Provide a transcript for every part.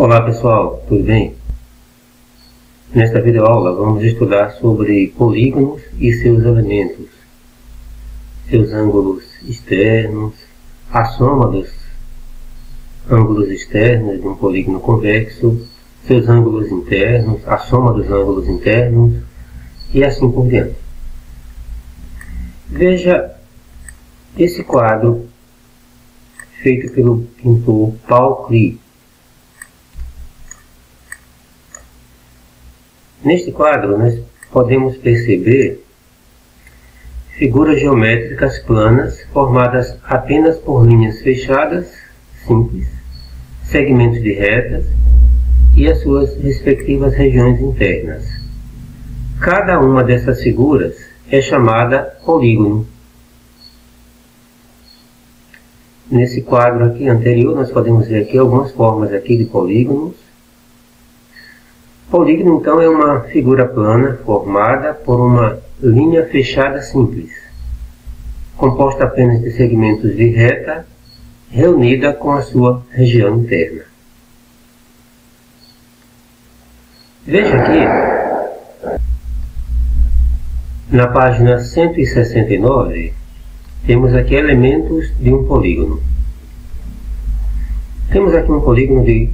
Olá pessoal, tudo bem? Nesta videoaula vamos estudar sobre polígonos e seus elementos, seus ângulos externos, a soma dos ângulos externos de um polígono convexo, seus ângulos internos, a soma dos ângulos internos e assim por diante. Veja esse quadro feito pelo pintor Paul Klee. Neste quadro, nós podemos perceber figuras geométricas planas formadas apenas por linhas fechadas, simples, segmentos de retas e as suas respectivas regiões internas. Cada uma dessas figuras é chamada polígono. Nesse quadro aqui anterior, nós podemos ver aqui algumas formas aqui de polígonos. Polígono, então, é uma figura plana formada por uma linha fechada simples, composta apenas de segmentos de reta, reunida com a sua região interna. Veja aqui, na página 169, temos aqui elementos de um polígono. Temos aqui um polígono de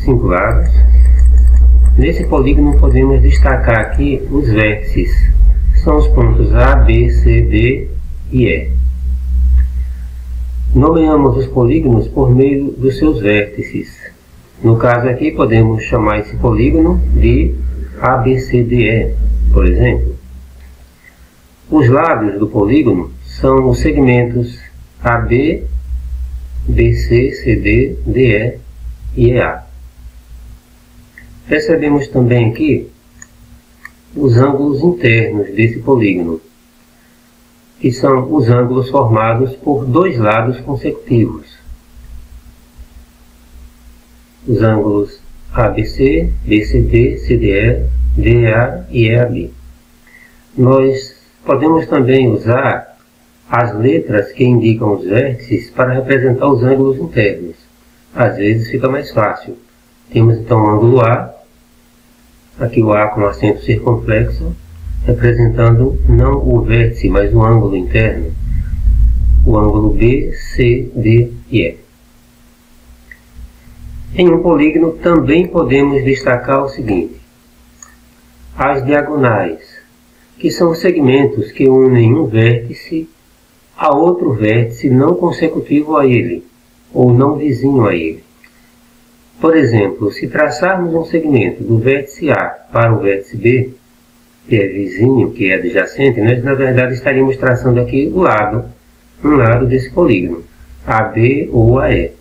5 lados. Nesse polígono podemos destacar aqui os vértices, são os pontos A, B, C, D e E. Nomeamos os polígonos por meio dos seus vértices. No caso aqui podemos chamar esse polígono de ABCDE, por exemplo. Os lados do polígono são os segmentos AB, BC, CD, DE e EA. Percebemos também aqui os ângulos internos desse polígono, que são os ângulos formados por dois lados consecutivos. Os ângulos ABC, BCD, CDE, DEA e EAB. Nós podemos também usar as letras que indicam os vértices para representar os ângulos internos. Às vezes fica mais fácil. Temos então o ângulo A, aqui o A com acento circunflexo, representando não o vértice, mas o ângulo interno. O ângulo B, C, D e E. Em um polígono também podemos destacar o seguinte: as diagonais, que são os segmentos que unem um vértice a outro vértice não consecutivo a ele, ou não vizinho a ele. Por exemplo, se traçarmos um segmento do vértice A para o vértice B, que é vizinho, que é adjacente, nós na verdade estaríamos traçando aqui um lado desse polígono, AB ou AE.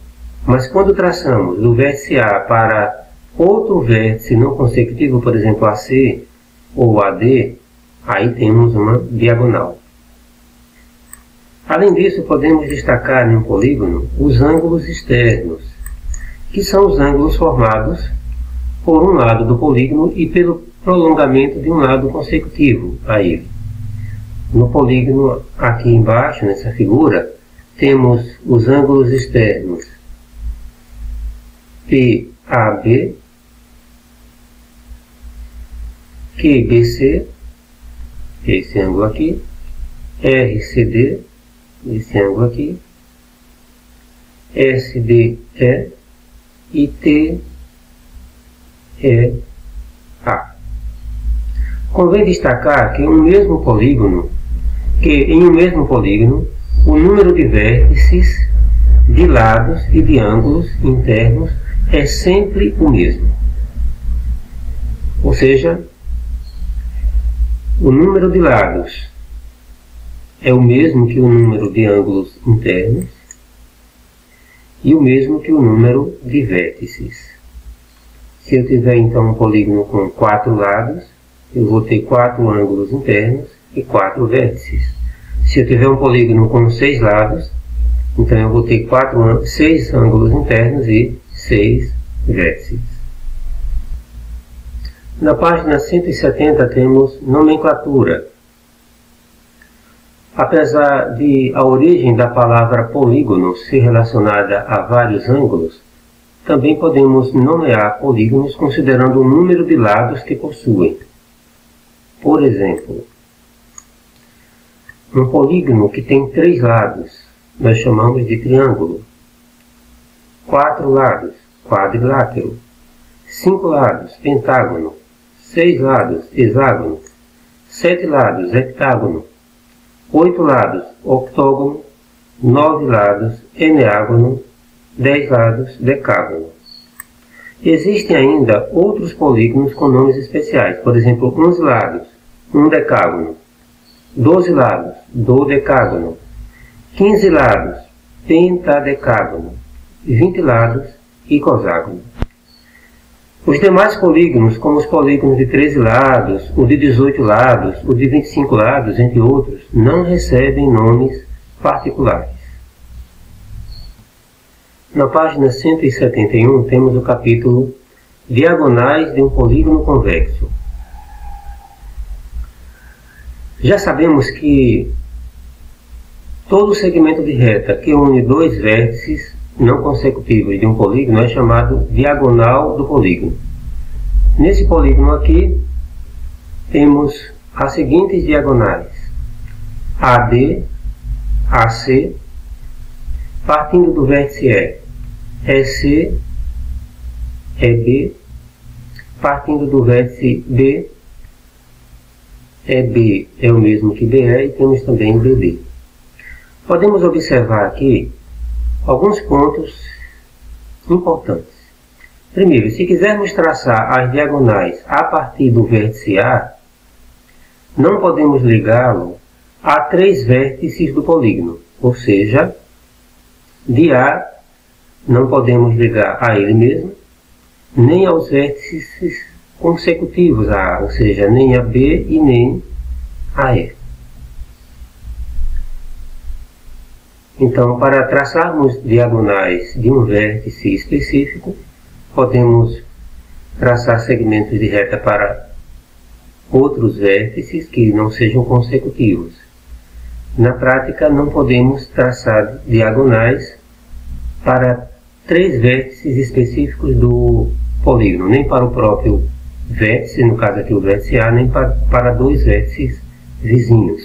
Mas quando traçamos do vértice A para outro vértice não consecutivo, por exemplo, AC ou AD, aí temos uma diagonal. Além disso, podemos destacar em um polígono os ângulos externos, que são os ângulos formados por um lado do polígono e pelo prolongamento de um lado consecutivo a ele. No polígono aqui embaixo, nessa figura, temos os ângulos externos PAB, QBC, esse ângulo aqui, RCD, esse ângulo aqui, SDE e TEA. Convém destacar que em um mesmo polígono, o número de vértices, de lados e de ângulos internos é sempre o mesmo. Ou seja, o número de lados é o mesmo que o número de ângulos internos e o mesmo que o número de vértices. Se eu tiver então um polígono com 4 lados, eu vou ter 4 ângulos internos e 4 vértices. Se eu tiver um polígono com 6 lados, então eu vou ter 6 ângulos internos e 6 vértices. Na página 170 temos nomenclatura. Apesar de a origem da palavra polígono ser relacionada a vários ângulos, também podemos nomear polígonos considerando o número de lados que possuem. Por exemplo, um polígono que tem 3 lados, nós chamamos de triângulo. 4 lados, quadrilátero. 5 lados, pentágono. 6 lados, hexágono. 7 lados, heptágono. 8 lados, octógono. 9 lados, eneágono. 10 lados, decágono. Existem ainda outros polígonos com nomes especiais, por exemplo, 11 lados, um decágono. 12 lados, dodecágono. 15 lados, pentadecágono. 20 lados, icoságono. Os demais polígonos, como os polígonos de 13 lados, o de 18 lados, o de 25 lados, entre outros, não recebem nomes particulares. Na página 171 temos o capítulo Diagonais de um polígono convexo. Já sabemos que todo segmento de reta que une 2 vértices não consecutivos de um polígono é chamado diagonal do polígono. Nesse polígono aqui temos as seguintes diagonais: AD, AC, partindo do vértice E, EC, EB, partindo do vértice B, EB é o mesmo que BE e temos também BB. Podemos observar aqui alguns pontos importantes. Primeiro, se quisermos traçar as diagonais a partir do vértice A, não podemos ligá-lo a 3 vértices do polígono, ou seja, de A não podemos ligar a ele mesmo, nem aos vértices consecutivos a A, ou seja, nem a B e nem a E. Então, para traçarmos diagonais de um vértice específico, podemos traçar segmentos de reta para outros vértices que não sejam consecutivos. Na prática, não podemos traçar diagonais para 3 vértices específicos do polígono, nem para o próprio vértice, no caso aqui o vértice A, nem para 2 vértices vizinhos.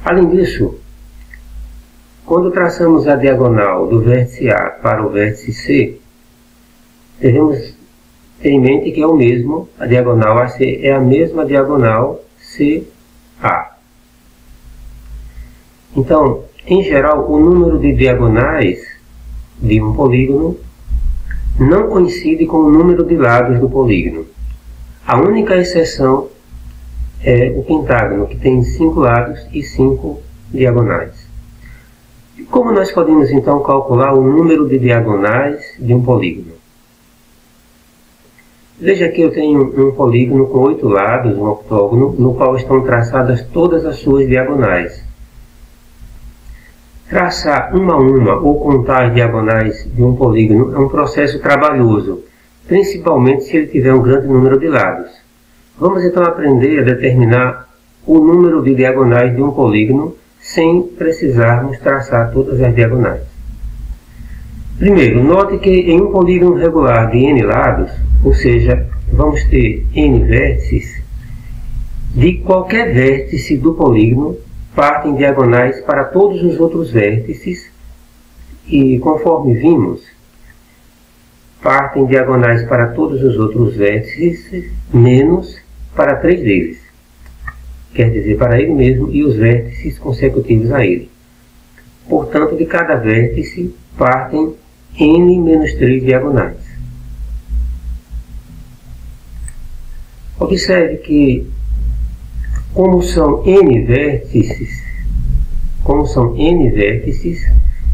Além disso, quando traçamos a diagonal do vértice A para o vértice C, devemos ter em mente que é o mesmo, a diagonal AC é a mesma diagonal CA. Então, em geral, o número de diagonais de um polígono não coincide com o número de lados do polígono. A única exceção é o pentágono, que tem 5 lados e 5 diagonais. Como nós podemos então calcular o número de diagonais de um polígono? Veja que eu tenho um polígono com 8 lados, um octógono, no qual estão traçadas todas as suas diagonais. Traçar uma a uma ou contar as diagonais de um polígono é um processo trabalhoso, principalmente se ele tiver um grande número de lados. Vamos então aprender a determinar o número de diagonais de um polígono sem precisarmos traçar todas as diagonais. Primeiro, note que em um polígono regular de n lados, ou seja, vamos ter n vértices, de qualquer vértice do polígono partem diagonais para todos os outros vértices e, conforme vimos, partem diagonais para todos os outros vértices, menos para 3 deles. Quer dizer, para ele mesmo e os vértices consecutivos a ele. Portanto, de cada vértice partem n menos 3 diagonais. Observe que, como são n vértices,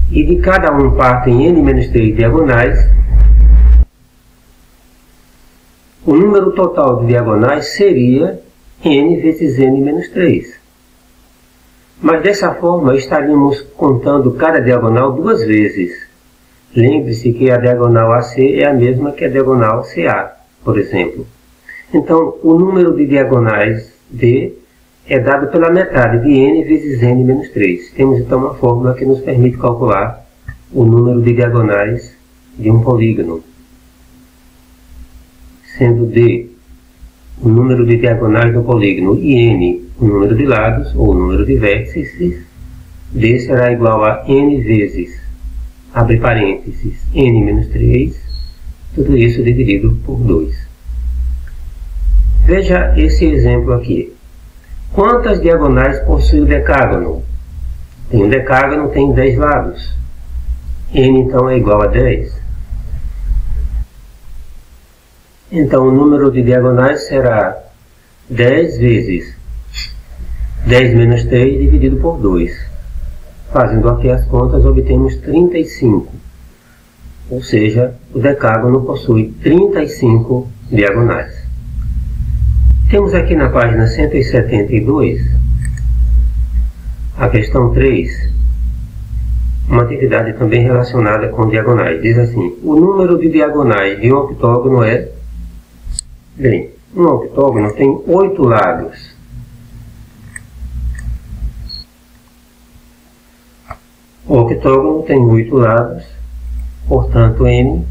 e de cada um partem n menos 3 diagonais, o número total de diagonais seria n vezes n menos 3. Mas dessa forma estaríamos contando cada diagonal 2 vezes. Lembre-se que a diagonal AC é a mesma que a diagonal CA, por exemplo. Então, o número de diagonais D é dado pela metade de n vezes n menos 3. Temos então uma fórmula que nos permite calcular o número de diagonais de um polígono, sendo D o número de diagonais do polígono e N o número de lados ou o número de vértices, D será igual a N vezes, abre parênteses, N menos 3, tudo isso dividido por 2. Veja esse exemplo aqui. Quantas diagonais possui o decágono? Um decágono tem 10 lados. N então é igual a 10. Então o número de diagonais será 10 vezes 10 menos 3 dividido por 2. Fazendo aqui as contas, obtemos 35. Ou seja, o decágono possui 35 diagonais. Temos aqui na página 172, a questão 3, uma atividade também relacionada com diagonais. Diz assim: o número de diagonais de um octógono é... Bem, um octógono tem 8 lados. O octógono tem 8 lados, portanto, N,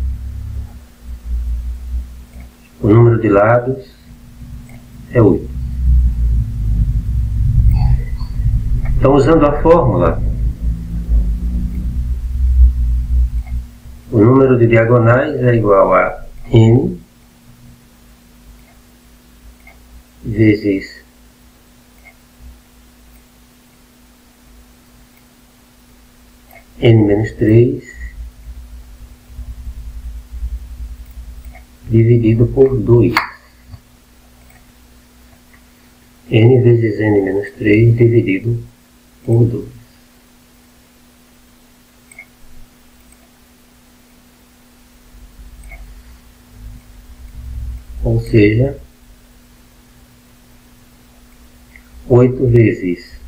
o número de lados, é 8. Então, usando a fórmula, o número de diagonais é igual a N vezes N menos 3 dividido por 2. N vezes N menos 3 dividido por 2. Ou seja, 8 vezes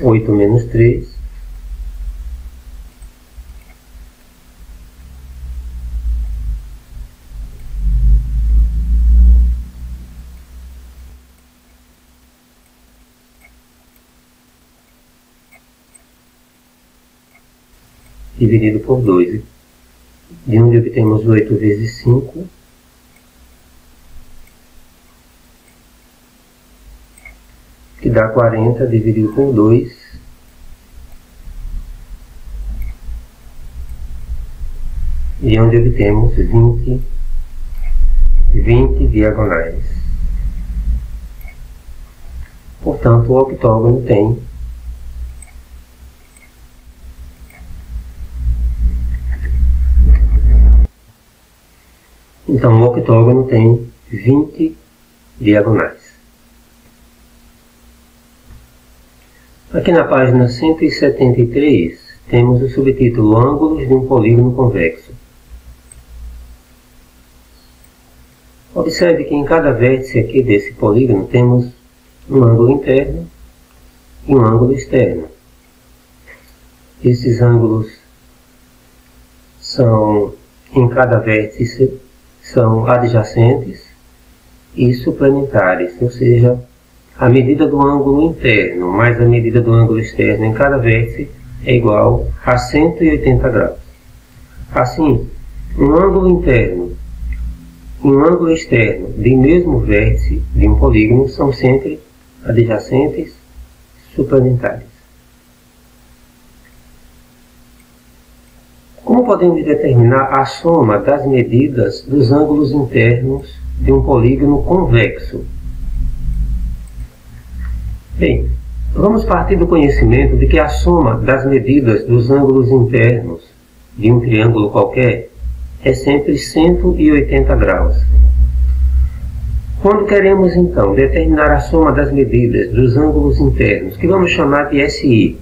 8 menos 3 dividido por 2, de onde obtemos 8 vezes 5, que dá 40 dividido por 2, de onde obtemos 20 diagonais. Portanto, o octógono tem Então, o octógono tem 20 diagonais. Aqui na página 173, temos o subtítulo Ângulos de um polígono convexo. Observe que em cada vértice aqui desse polígono temos um ângulo interno e um ângulo externo. Esses ângulos são, em cada vértice, são adjacentes e suplementares, ou seja, a medida do ângulo interno mais a medida do ângulo externo em cada vértice é igual a 180 graus. Assim, um ângulo interno e um ângulo externo de mesmo vértice de um polígono são sempre adjacentes suplementares. Como podemos determinar a soma das medidas dos ângulos internos de um polígono convexo? Bem, vamos partir do conhecimento de que a soma das medidas dos ângulos internos de um triângulo qualquer é sempre 180 graus. Quando queremos, então, determinar a soma das medidas dos ângulos internos, que vamos chamar de SI,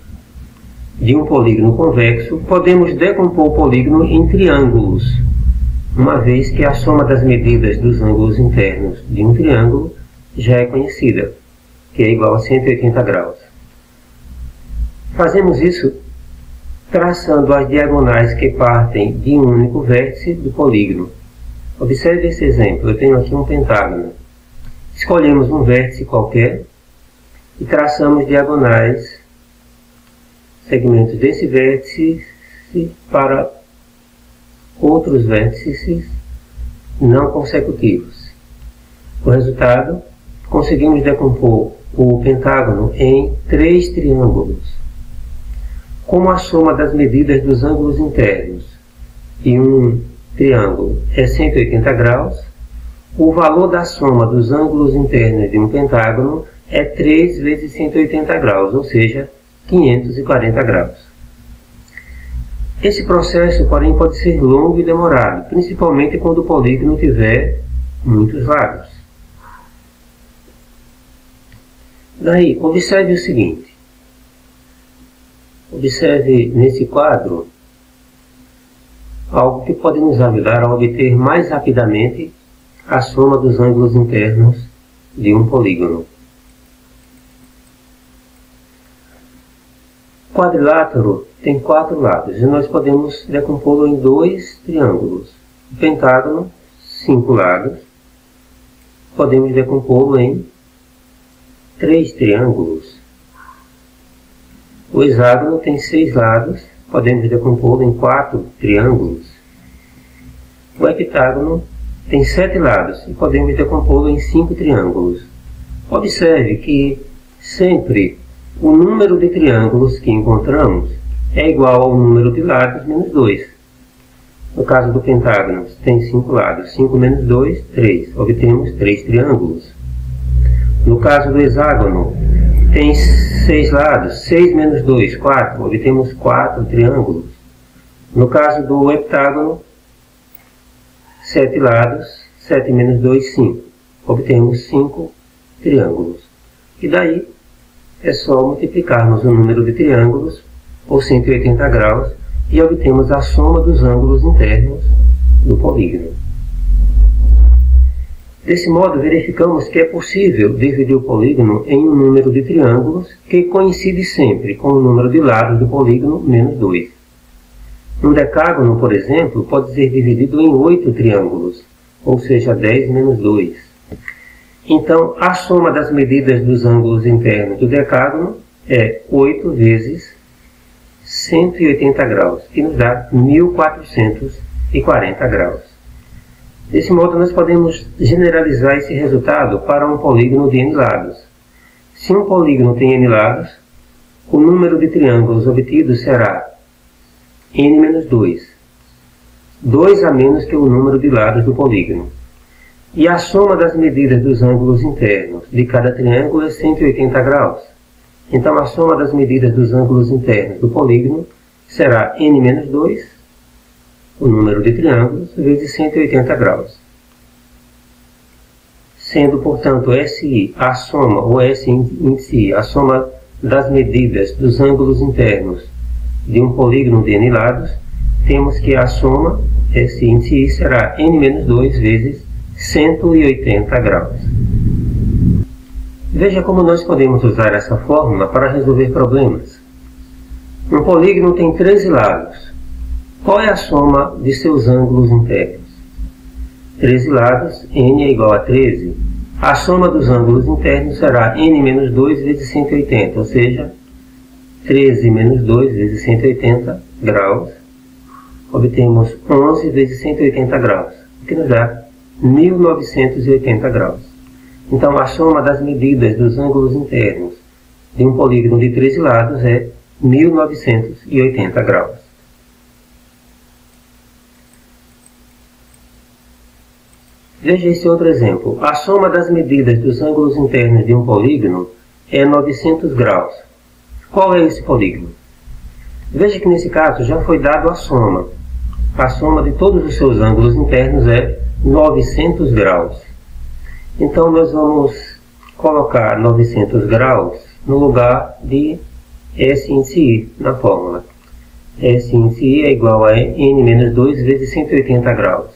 de um polígono convexo, podemos decompor o polígono em triângulos, uma vez que a soma das medidas dos ângulos internos de um triângulo já é conhecida, que é igual a 180 graus. Fazemos isso traçando as diagonais que partem de um único vértice do polígono. Observe esse exemplo, eu tenho aqui um pentágono. Escolhemos um vértice qualquer e traçamos diagonais segmentos desse vértice para outros vértices não consecutivos. O resultado, conseguimos decompor o pentágono em 3 triângulos. Como a soma das medidas dos ângulos internos de um triângulo é 180 graus, o valor da soma dos ângulos internos de um pentágono é 3 vezes 180 graus, ou seja, 540 graus. Esse processo, porém, pode ser longo e demorado, principalmente quando o polígono tiver muitos lados. Daí, observe o seguinte. Observe nesse quadro algo que pode nos ajudar a obter mais rapidamente a soma dos ângulos internos de um polígono. O quadrilátero tem 4 lados e nós podemos decompô-lo em 2 triângulos. O pentágono, 5 lados, podemos decompô-lo em 3 triângulos. O hexágono tem 6 lados, podemos decompô-lo em 4 triângulos. O heptágono tem 7 lados e podemos decompô-lo em 5 triângulos. Observe que sempre o número de triângulos que encontramos é igual ao número de lados menos 2. No caso do pentágono, tem 5 lados. 5 menos 2, 3. Obtemos 3 triângulos. No caso do hexágono, tem 6 lados. 6 menos 2, 4. Obtemos 4 triângulos. No caso do heptágono, 7 lados. 7 menos 2, 5. Obtemos 5 triângulos. E daí é só multiplicarmos o número de triângulos por 180 graus e obtemos a soma dos ângulos internos do polígono. Desse modo, verificamos que é possível dividir o polígono em um número de triângulos que coincide sempre com o número de lados do polígono menos 2. Um decágono, por exemplo, pode ser dividido em 8 triângulos, ou seja, 10 menos 2. Então, a soma das medidas dos ângulos internos do decágono é 8 vezes 180 graus, que nos dá 1440 graus. Desse modo, nós podemos generalizar esse resultado para um polígono de n lados. Se um polígono tem n lados, o número de triângulos obtidos será n menos 2, 2 a menos que o número de lados do polígono. E a soma das medidas dos ângulos internos de cada triângulo é 180 graus. Então, a soma das medidas dos ângulos internos do polígono será n menos 2, o número de triângulos, vezes 180 graus. Sendo, portanto, SI a soma, ou S índice I, a soma das medidas dos ângulos internos de um polígono de n lados, temos que a soma, S índice I, será n menos 2 vezes 180 graus. Veja como nós podemos usar essa fórmula para resolver problemas. Um polígono tem 13 lados. Qual é a soma de seus ângulos internos? 13 lados, n é igual a 13. A soma dos ângulos internos será n menos 2 vezes 180, ou seja, 13 menos 2 vezes 180 graus. Obtemos 11 vezes 180 graus, o que nos dá 1980 graus. Então, a soma das medidas dos ângulos internos de um polígono de 13 lados é 1980 graus. Veja esse outro exemplo. A soma das medidas dos ângulos internos de um polígono é 900 graus. Qual é esse polígono? Veja que nesse caso já foi dado a soma. A soma de todos os seus ângulos internos é 900 graus. Então, nós vamos colocar 900 graus no lugar de S índice I na fórmula. S índice I é igual a n menos 2 vezes 180 graus.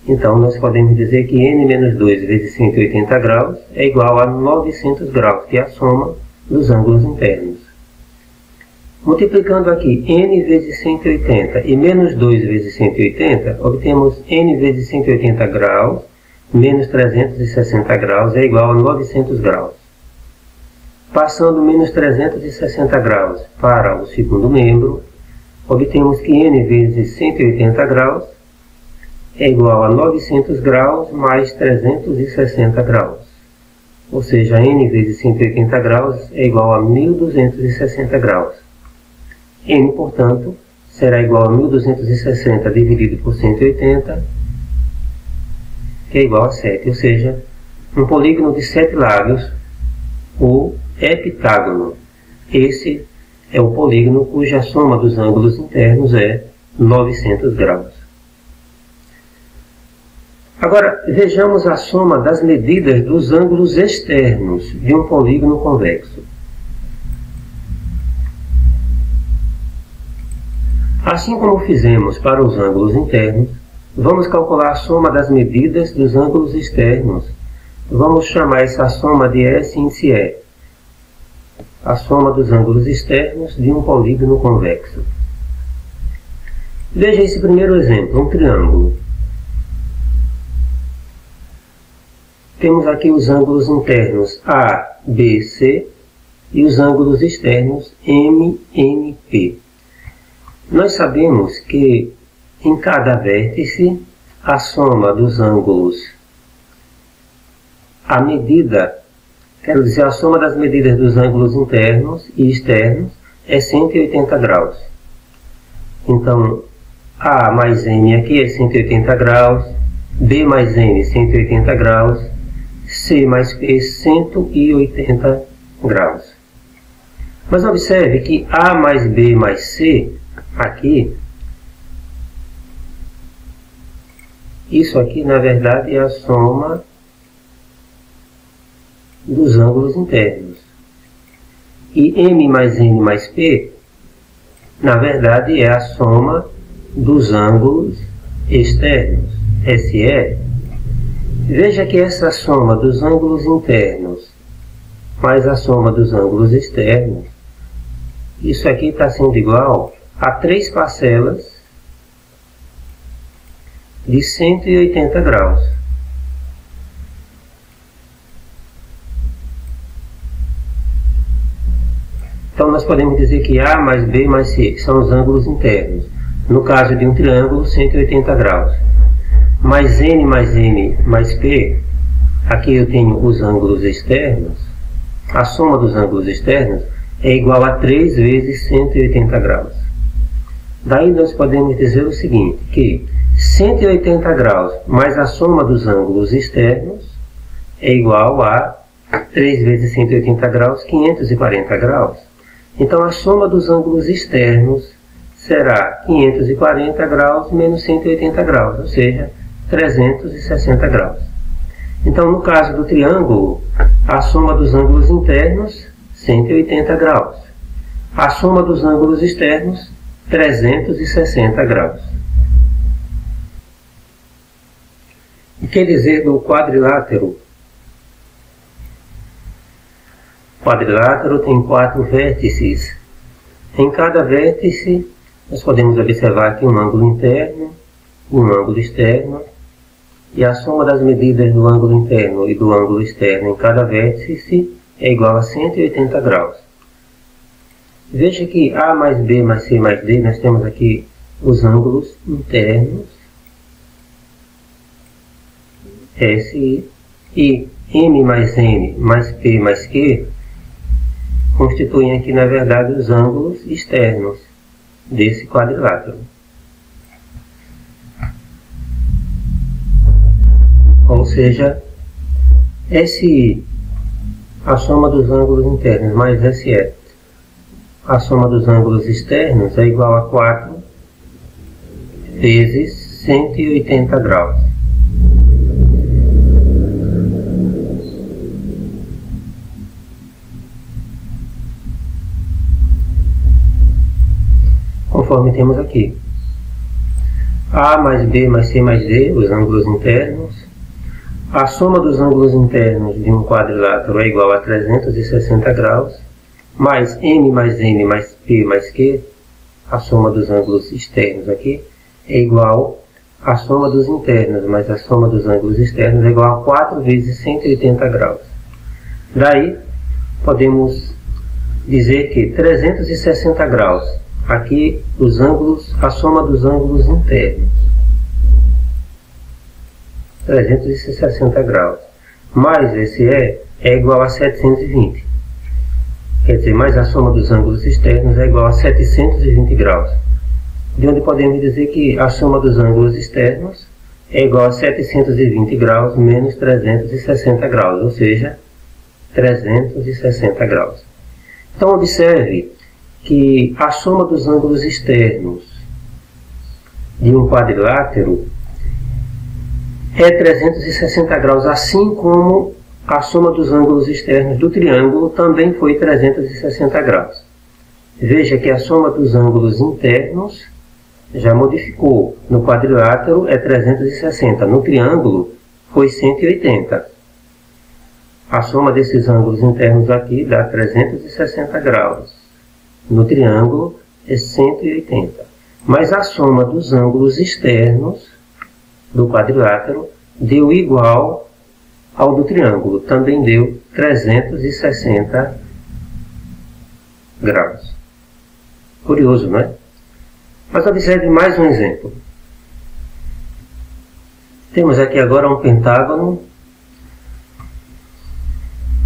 Então, nós podemos dizer que n menos 2 vezes 180 graus é igual a 900 graus, que é a soma dos ângulos internos. Multiplicando aqui n vezes 180 e menos 2 vezes 180, obtemos n vezes 180 graus menos 360 graus é igual a 900 graus. Passando menos 360 graus para o segundo membro, obtemos que n vezes 180 graus é igual a 900 graus mais 360 graus. Ou seja, n vezes 180 graus é igual a 1260 graus. N, portanto, será igual a 1260 dividido por 180, que é igual a 7. Ou seja, um polígono de 7 lados, o heptágono. Esse é o polígono cuja soma dos ângulos internos é 900 graus. Agora, vejamos a soma das medidas dos ângulos externos de um polígono convexo. Assim como fizemos para os ângulos internos, vamos calcular a soma das medidas dos ângulos externos. Vamos chamar essa soma de S índice E, a soma dos ângulos externos de um polígono convexo. Veja esse primeiro exemplo, um triângulo. Temos aqui os ângulos internos A, B, C e os ângulos externos M, N, P. Nós sabemos que em cada vértice a soma dos ângulos, a medida, quero dizer, a soma das medidas dos ângulos internos e externos é 180 graus. Então, A mais N aqui é 180 graus, B mais N 180 graus, C mais P 180 graus. Mas observe que A mais B mais C, aqui, isso aqui na verdade é a soma dos ângulos internos. E M mais N mais P, na verdade é a soma dos ângulos externos, SE. Veja que essa soma dos ângulos internos mais a soma dos ângulos externos, isso aqui está sendo igual a 3 parcelas de 180 graus. Então nós podemos dizer que A mais B mais C são os ângulos internos. No caso de um triângulo, 180 graus. Mais N mais P, aqui eu tenho os ângulos externos. A soma dos ângulos externos é igual a 3 vezes 180 graus. Daí nós podemos dizer o seguinte, que 180 graus mais a soma dos ângulos externos é igual a 3 vezes 180 graus, 540 graus. Então a soma dos ângulos externos será 540 graus menos 180 graus, ou seja, 360 graus. Então no caso do triângulo, a soma dos ângulos internos, 180 graus. A soma dos ângulos externos, 360 graus. O que dizer do quadrilátero? O quadrilátero tem 4 vértices. Em cada vértice, nós podemos observar aqui um ângulo interno, um ângulo externo, e a soma das medidas do ângulo interno e do ângulo externo em cada vértice é igual a 180 graus. Veja que A mais B mais C mais D, nós temos aqui os ângulos internos, SI, e M mais N mais P mais Q constituem aqui, na verdade, os ângulos externos desse quadrilátero. Ou seja, SI, a soma dos ângulos internos, mais SE, a soma dos ângulos externos, é igual a 4 vezes 180 graus. Conforme temos aqui. A mais B mais C mais D, os ângulos internos. A soma dos ângulos internos de um quadrilátero é igual a 360 graus, mais N mais P mais Q, a soma dos ângulos externos aqui, é igual à soma dos internos, mais a soma dos ângulos externos é igual a 4 vezes 180 graus. Daí, podemos dizer que 360 graus, aqui os ângulos, a soma dos ângulos internos, 360 graus, mais esse é igual a 720. Quer dizer, mais a soma dos ângulos externos é igual a 720 graus. De onde podemos dizer que a soma dos ângulos externos é igual a 720 graus menos 360 graus, ou seja, 360 graus. Então, observe que a soma dos ângulos externos de um quadrilátero é 360 graus, assim como a soma dos ângulos externos do triângulo também foi 360 graus. Veja que a soma dos ângulos internos já modificou. No quadrilátero é 360, no triângulo foi 180. A soma desses ângulos internos aqui dá 360 graus. No triângulo é 180. Mas a soma dos ângulos externos do quadrilátero deu igual ao do triângulo. Também deu 360 graus. Curioso, não é? Mas observe mais um exemplo. Temos aqui agora um pentágono.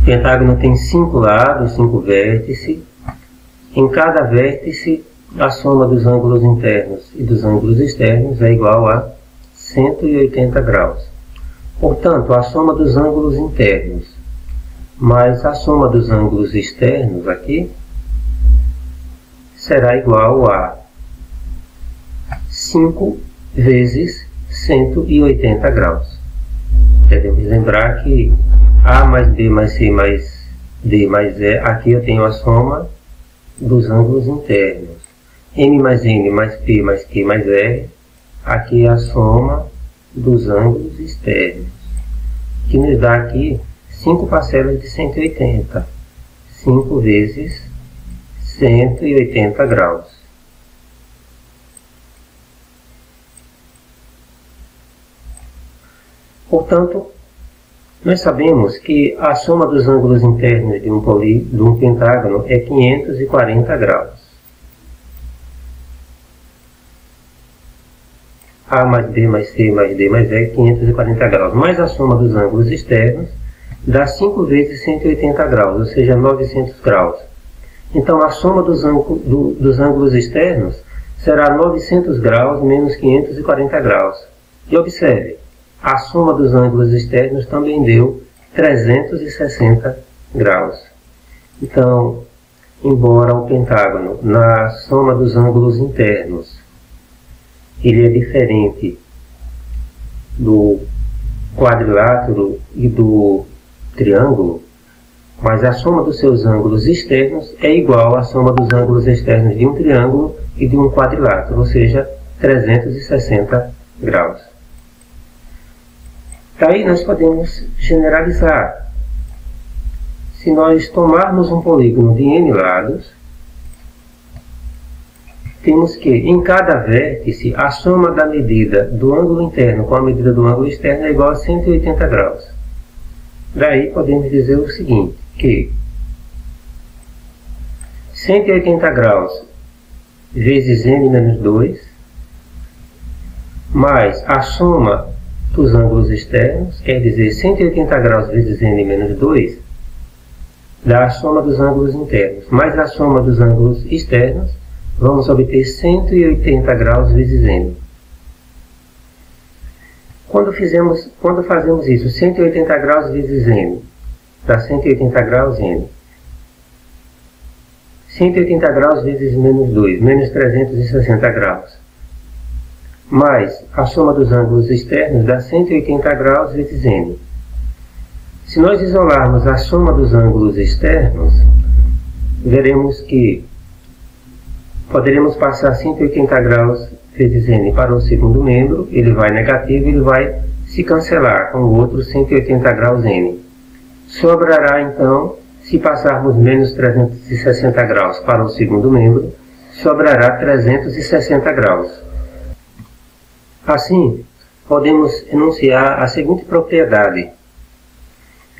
O pentágono tem 5 lados, 5 vértices. Em cada vértice, a soma dos ângulos internos e dos ângulos externos é igual a 180 graus. Portanto, a soma dos ângulos internos mais a soma dos ângulos externos aqui será igual a 5 vezes 180 graus. Devemos lembrar que A mais B mais C mais D mais E, aqui eu tenho a soma dos ângulos internos. M mais N mais P mais Q mais R, aqui é a soma dos ângulos externos, que nos dá aqui 5 parcelas de 180. 5 vezes 180 graus. Portanto, nós sabemos que a soma dos ângulos internos de um pentágono é 540 graus. A mais B mais C mais D mais E é 540 graus. Mais a soma dos ângulos externos dá 5 vezes 180 graus, ou seja, 900 graus. Então, a soma dos ângulos externos será 900 graus menos 540 graus. E observe, a soma dos ângulos externos também deu 360 graus. Então, embora o pentágono, na soma dos ângulos internos, ele é diferente do quadrilátero e do triângulo, mas a soma dos seus ângulos externos é igual à soma dos ângulos externos de um triângulo e de um quadrilátero, ou seja, 360 graus. Daí nós podemos generalizar. Se nós tomarmos um polígono de n lados, temos que, em cada vértice, a soma da medida do ângulo interno com a medida do ângulo externo é igual a 180 graus. Daí podemos dizer o seguinte, que 180 graus vezes n menos 2, mais a soma dos ângulos externos, quer dizer, 180 graus vezes n menos 2, dá a soma dos ângulos internos, mais a soma dos ângulos externos, vamos obter 180 graus vezes n. Quando fazemos isso, 180 graus vezes n, dá 180 graus n. 180 graus vezes menos 2, menos 360 graus. Mais a soma dos ângulos externos dá 180 graus vezes n. Se nós isolarmos a soma dos ângulos externos, veremos que poderemos passar 180 graus vezes n para o segundo membro, ele vai negativo, ele vai se cancelar com o outro 180 graus n. Sobrará então, se passarmos menos 360 graus para o segundo membro, sobrará 360 graus. Assim, podemos enunciar a seguinte propriedade.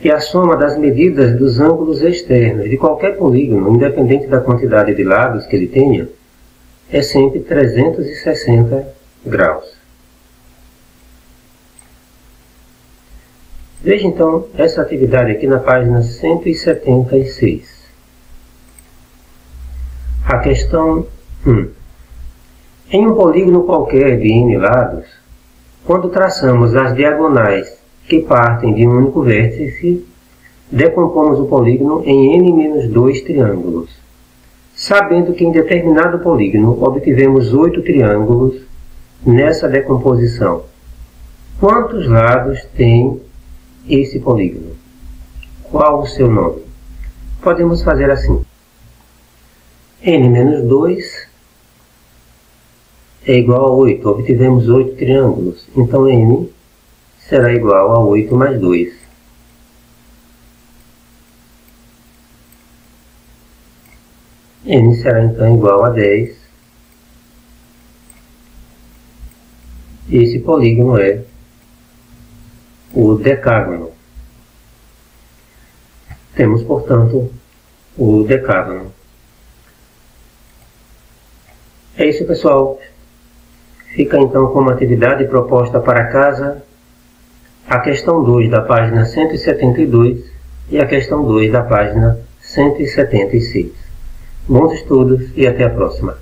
que a soma das medidas dos ângulos externos de qualquer polígono, independente da quantidade de lados que ele tenha, é sempre 360 graus. Veja então essa atividade aqui na página 176. A questão 1. Em um polígono qualquer de n lados, quando traçamos as diagonais que partem de um único vértice, decompomos o polígono em n-2 triângulos. Sabendo que em determinado polígono obtivemos 8 triângulos nessa decomposição, quantos lados tem esse polígono? Qual o seu nome? Podemos fazer assim. n-2 é igual a 8. Obtivemos 8 triângulos. Então n será igual a 8 mais 2. N será então igual a 10. Esse polígono é o decágono. Temos, portanto, o decágono. É isso, pessoal. Fica então como atividade proposta para casa a questão 2 da página 172 e a questão 2 da página 176. Bons estudos e até a próxima.